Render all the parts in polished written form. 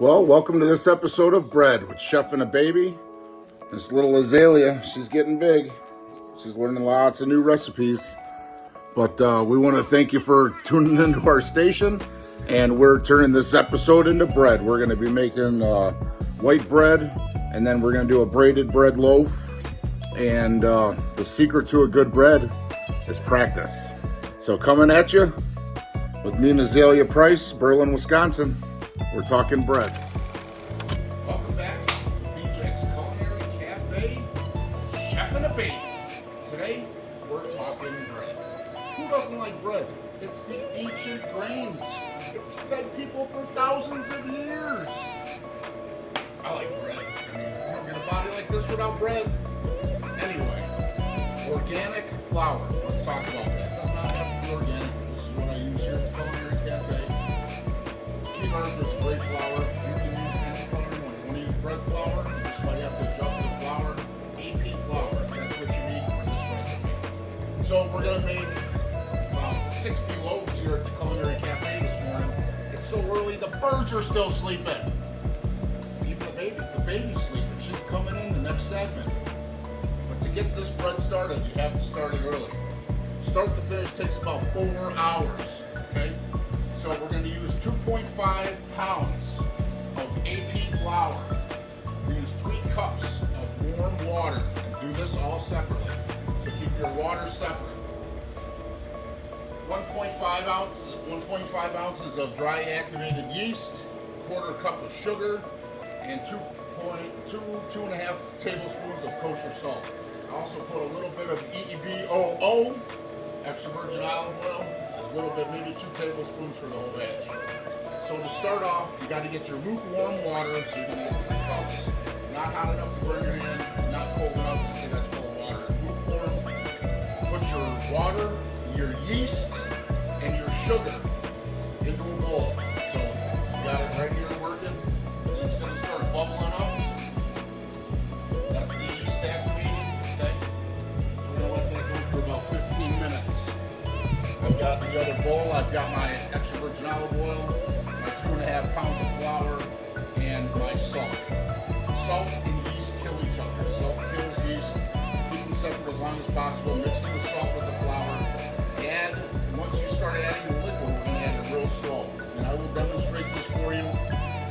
Well, welcome to this episode of Bread with Chef and a Baby. This little Azalea, she's getting big. She's learning lots of new recipes. But we want to thank you for tuning into our station. And we're turning this episode into bread. We're going to be making white bread. And then we're going to do a braided bread loaf. And the secret to a good bread is practice. So coming at you with me and Azalea Price, Berlin, Wisconsin. We're talking bread. Welcome back to Bijak's Culinary Cafe, Chef and a Baby. Today, we're talking bread. Who doesn't like bread? It's the ancient grains. It's fed people for thousands of years. I like bread. I mean, you don't get a body like this without bread. Anyway, organic flour. Let's talk about that. It does not have to be organic. This is what I use here at the Culinary Cafe. Is a great flour. You can use any flour you want. You want to use bread flour, you just might have to adjust the flour. AP flour, that's what you need for this recipe. So we're going to make about 60 loaves here at the Culinary Cafe this morning. It's so early, the birds are still sleeping. Even the baby's sleeping. She's coming in the next segment. But to get this bread started, you have to start it early. Start to finish takes about 4 hours, okay? So we're going to use 2.5 pounds of AP flour. We use 3 cups of warm water and do this all separately. So keep your water separate. 1.5 ounces of dry activated yeast, 1/4 cup of sugar, and 2.5 tablespoons of kosher salt. I also put a little bit of EVOO, extra virgin olive oil, a little bit, maybe 2 tablespoons for the whole batch. So to start off, you got to get your lukewarm water. So you're going to get 3 cups, not hot enough to burn your hand, not cold enough to say that's full of water. Lukewarm. Put your water, your yeast, and your sugar into a bowl. So you got it right here working. It's going to start bubbling up. That's the yeast activating. Okay. So we're going to let that go for about 15 minutes. I've got the other bowl, I've got my extra virgin olive oil, my 2.5 pounds of flour, and my salt. Salt and yeast kill each other. Salt kills yeast. Keep them separate as long as possible. Mixing the salt with the flour. Once you start adding the liquid, we're going to add it real slow. And I will demonstrate this for you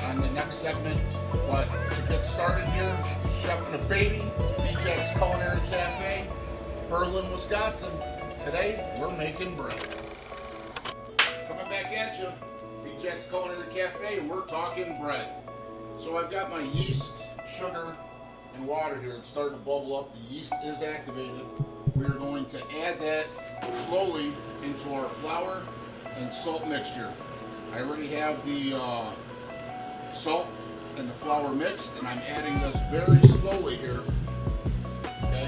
on the next segment. But to get started here, Chef and a Baby, Bijak's Culinary Cafe, Berlin, Wisconsin. Today, we're making bread. Coming back at you, Bijak's Culinary Cafe, and we're talking bread. So I've got my yeast, sugar, and water here. It's starting to bubble up. The yeast is activated. We are going to add that slowly into our flour and salt mixture. I already have the salt and the flour mixed, and I'm adding this very slowly here. Okay.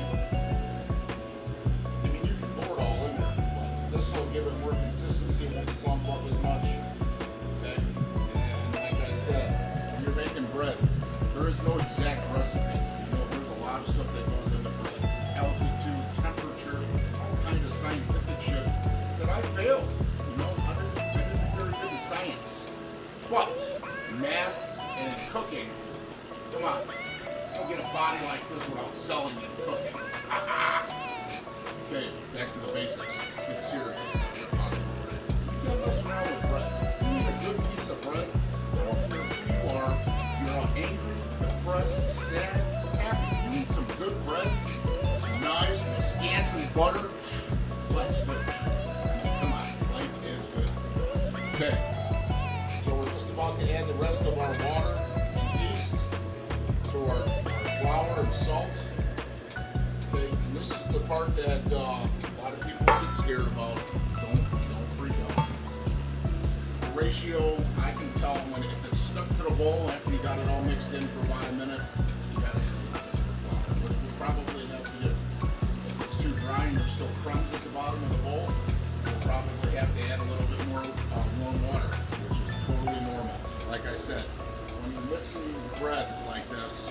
This will give it more consistency, won't clump up as much. Okay? And like I said, when you're making bread, there is no exact recipe. You know, there's a lot of stuff that goes into bread. Altitude, temperature, all kinds of scientific shit that I failed. You know, I didn't do very good in science. But math and cooking, come on. Don't get a body like this without selling and cooking. Okay, back to the basics. Let's get serious. We're talking bread. You can't mess around with bread. You need a good piece of bread. I don't care who you are. If you're all angry, depressed, sad, or happy, you need some good bread. It's nice with scants and butter. Life's good. Come on, life is good. Okay, so we're just about to add the rest of our water and yeast to our flour and salt. Okay, and this is the part that a lot of people get scared about. Don't freak out. The ratio, I can tell if it's stuck to the bowl after you got it all mixed in for about a minute, you got to add a little bit more flour, which we'll probably have to do. If it's too dry and there's still crumbs at the bottom of the bowl, we'll probably have to add a little bit more warm water, which is totally normal. Like I said, when you're mixing bread like this,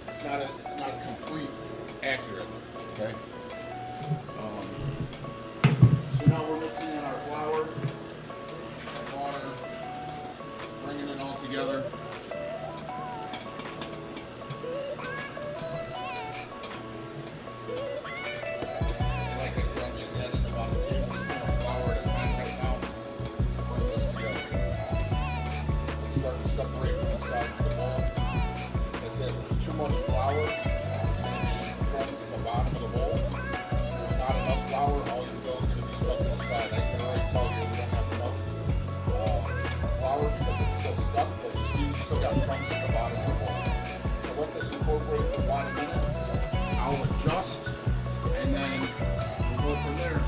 it's not complete accurate. Okay. So now we're mixing in our flour, water, bringing it all together. Like I said, I'm just adding about a tablespoon of flour at a time right now to bring this together. It's starting to separate from the sides of the bowl. Like I said, if there's too much flour, it's going to be crumbs at the bottom of the bowl. If there's not enough flour, all your dough is going to be stuck to the side. I can already tell you we don't have enough flour because it's still stuck, but you still got crumbs at the bottom of the bowl. So let this incorporate for about a minute. I'll adjust, and then we'll go from there.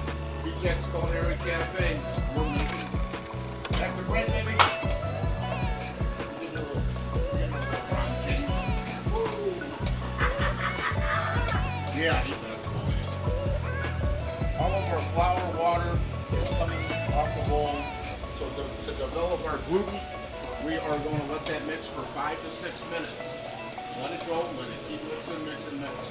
Bijak's Culinary Cafe. We're making back to bread, baby. Yeah, he does. All of our flour, water is coming off the bowl. So to develop our gluten, we are going to let that mix for 5 to 6 minutes. Let it go, let it keep mixing, mixing, mixing.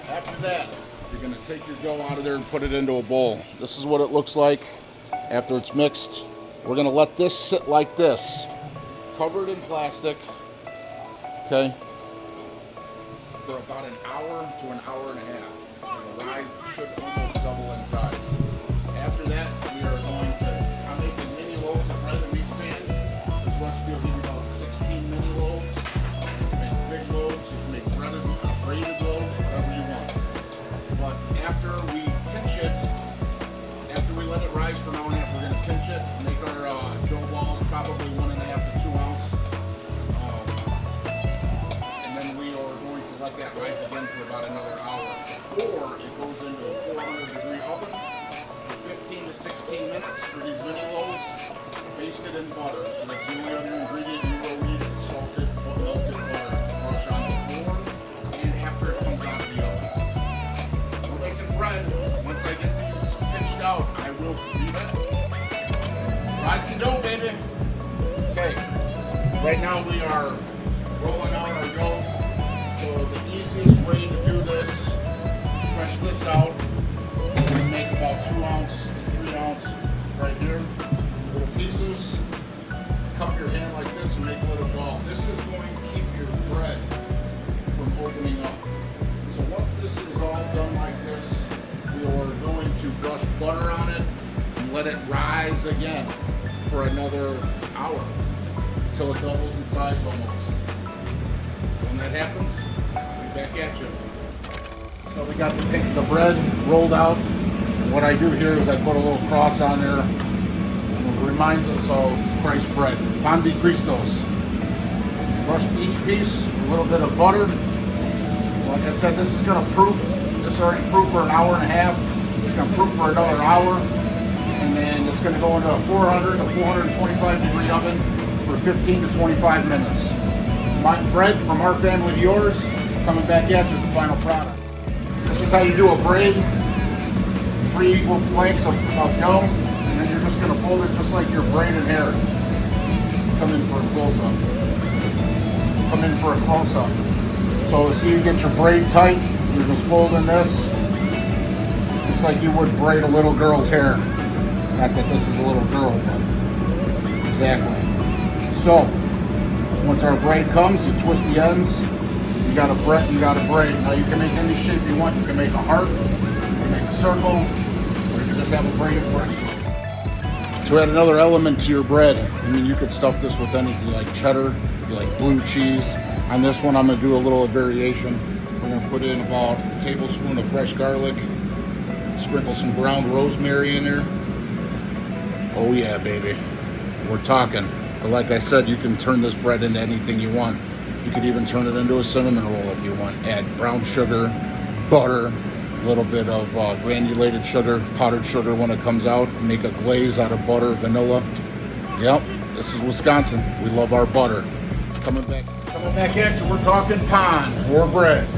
After that, you're going to take your dough out of there and put it into a bowl. This is what it looks like after it's mixed. We're going to let this sit like this, covered in plastic, okay, for about an hour to an hour and a half. It's going to rise, it should almost double in size. After that, we are going to, I'm making mini loaves of bread in these pans. This recipe will give you about 16 mini loaves. You can make big loaves, you can make braided loaves, whatever you want. But after we pinch it, after we let it rise for an hour and a half, we're going to pinch it, make our dough balls probably 1.5 to 2 ounce. And then we are going to let that rise again for about another hour before it goes into a 400-degree oven for 15 to 16 minutes for these mini loaves, basted in butter. So that's the only other ingredient you will need is salted, melted butter to brush on before and after it comes out of the oven. We're making bread. Once I get these pinched out, I will be back. Rising dough, baby. Okay, right now we are rolling out our dough. So the easiest way to do this, stretch this out. We're going to make about 2 ounce and 3 ounce right here. Little pieces. Cup your hand like this and make a little ball. This is going to keep your bread from opening up. So once this is all done like this, we are going to brush butter on it and let it rise again for another hour until it doubles in size almost. When that happens, I'll be back at you. So we got the bread rolled out. And what I do here is I put a little cross on there, and it reminds us of Christ bread, pan de Cristos. Brush each piece with a little bit of butter. Like I said, this is going to proof. This is already proof for an hour and a half. It's going to proof for another hour, and then it's going to go into a 400 to 425 degree oven for 15 to 25 minutes. My bread from our family to yours, coming back at you, the final product. This is how you do a braid. 3 equal lengths of dough, and then you're just going to fold it just like your braided hair. Come in for a close-up. Come in for a close-up. So see, you get your braid tight, you're just folding this, just like you would braid a little girl's hair. Not that this is a little girl, but exactly. So, once our braid comes, you twist the ends. You got a braid. Now you can make any shape you want. You can make a heart, you can make a circle, or you can just have a braided French roll. To add another element to your bread, I mean, you could stuff this with anything. You like cheddar, you like blue cheese. On this one, I'm going to do a little variation. We're going to put in about a tablespoon of fresh garlic, sprinkle some ground rosemary in there. Oh yeah, baby. We're talking. But like I said, you can turn this bread into anything you want. You could even turn it into a cinnamon roll if you want. Add brown sugar, butter, a little bit of granulated sugar, powdered sugar when it comes out. Make a glaze out of butter, vanilla. Yep, this is Wisconsin. We love our butter. Coming back at you, we're talking pan or bread.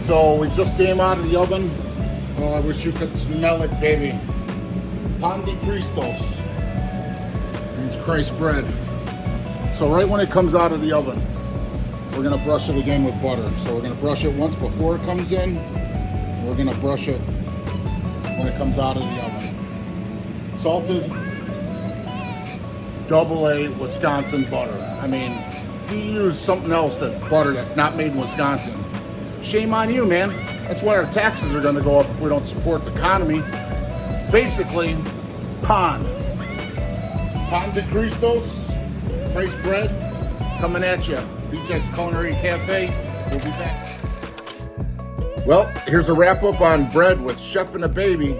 So we just came out of the oven. Oh, I wish you could smell it, baby. Pan de Cristos. Means Christ bread. So right when it comes out of the oven, we're going to brush it again with butter. So we're going to brush it once before it comes in. We're going to brush it when it comes out of the oven. Salted, AA Wisconsin butter. I mean, if you use something else butter that's not made in Wisconsin, shame on you, man. That's why our taxes are going to go up if we don't support the economy. Basically, Pan de Cristos, price bread, coming at you. Bijak's Culinary Cafe. We'll be back. Well, here's a wrap up on bread with Chef and a Baby.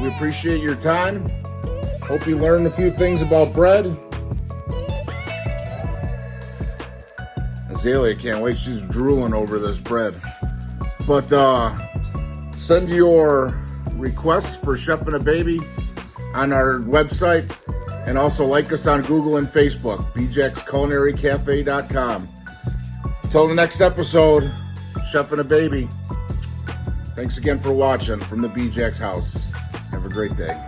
We appreciate your time. Hope you learned a few things about bread. Azalea can't wait. She's drooling over this bread. But send your requests for Chef and a Baby on our website, and also like us on Google and Facebook, bijaksculinarycafe.com. Until the next episode, Chef and a Baby. Thanks again for watching from the Bijak's house. Have a great day.